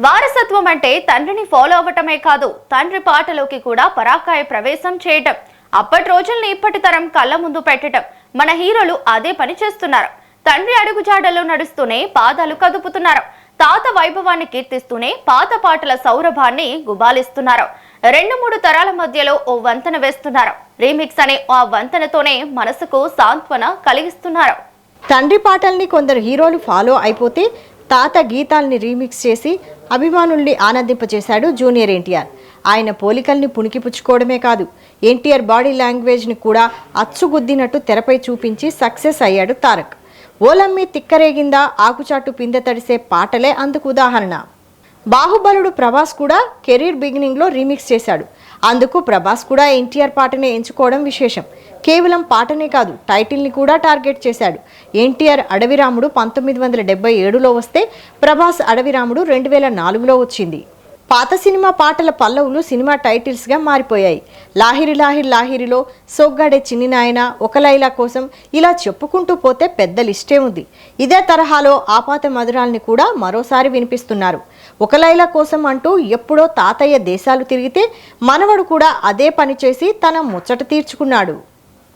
వారసత్వం అంటే తండ్రిని ఫాలో అవ్వటమే కాదు, తండ్రి పాటలోకి కూడా పరాకాయ ప్రవేశం చేయటం. అప్పటి రోజుల్ని ఇప్పటి తరం కళ్ళ ముందు పెట్టడం. మన హీరోలు అదే పని చేస్తున్నారు. తండ్రి అడుగుజాడల్లో నడుస్తూనే పాదాలు కదుపుతున్నారు. తాత వైభవాన్ని కీర్తిస్తూనే పాత పాటల సౌరభాన్ని గుబాలిస్తున్నారు. 2-3 తరాల మధ్యలో ఓ వంతెన వేస్తున్నారు. రీమిక్స్ అనే ఆ వంతెనతోనే మనసుకు సాంత్వన కలిగిస్తున్నారు. తండ్రి పాటల్ని కొందరు హీరోలు ఫాలో అయిపోతే తాత గీతాల్ని రీమిక్స్ చేసి అభిమానుల్ని ఆనందింపచేశాడు జూనియర్ ఎన్టీఆర్. ఆయన పోలికల్ని పుణికిపుచ్చుకోవడమే కాదు, ఎన్టీఆర్ బాడీ లాంగ్వేజ్ని కూడా అచ్చుగుద్దినట్టు తెరపై చూపించి సక్సెస్ అయ్యాడు తారక్. ఓలమ్మి తిక్కరేగిందా ఆకుచాటు పిందె తడిసే పాటలే అందుకు ఉదాహరణ. బాహుబలుడు ప్రభాస్ కూడా కెరీర్ బిగినింగ్లో రీమిక్స్ చేశాడు. అందుకు ప్రభాస్ కూడా ఎన్టీఆర్ పాటనే ఎంచుకోవడం విశేషం. కేవలం పాటనే కాదు, టైటిల్ని కూడా టార్గెట్ చేశాడు. ఎన్టీఆర్ అడవిరాముడు 1977లో వస్తే ప్రభాస్ అడవిరాముడు 2004లో వచ్చింది. పాత సినిమా పాటల పల్లవులు సినిమా టైటిల్స్గా మారిపోయాయి. లాహిరి లాహిరి లాహిరిలో, సోగ్గాడే చిన్ని నాయన, ఒక లైలా కోసం, ఇలా చెప్పుకుంటూ పోతే పెద్ద లిస్టే ఉంది. ఇదే తరహాలో ఆపాత మధురాల్ని కూడా మరోసారి వినిపిస్తున్నారు. ఒక లైలా కోసం అంటూ ఎప్పుడో తాతయ్య దేశాలు తిరిగితే మనవడు కూడా అదే పని చేసి తన ముచ్చట తీర్చుకున్నాడు.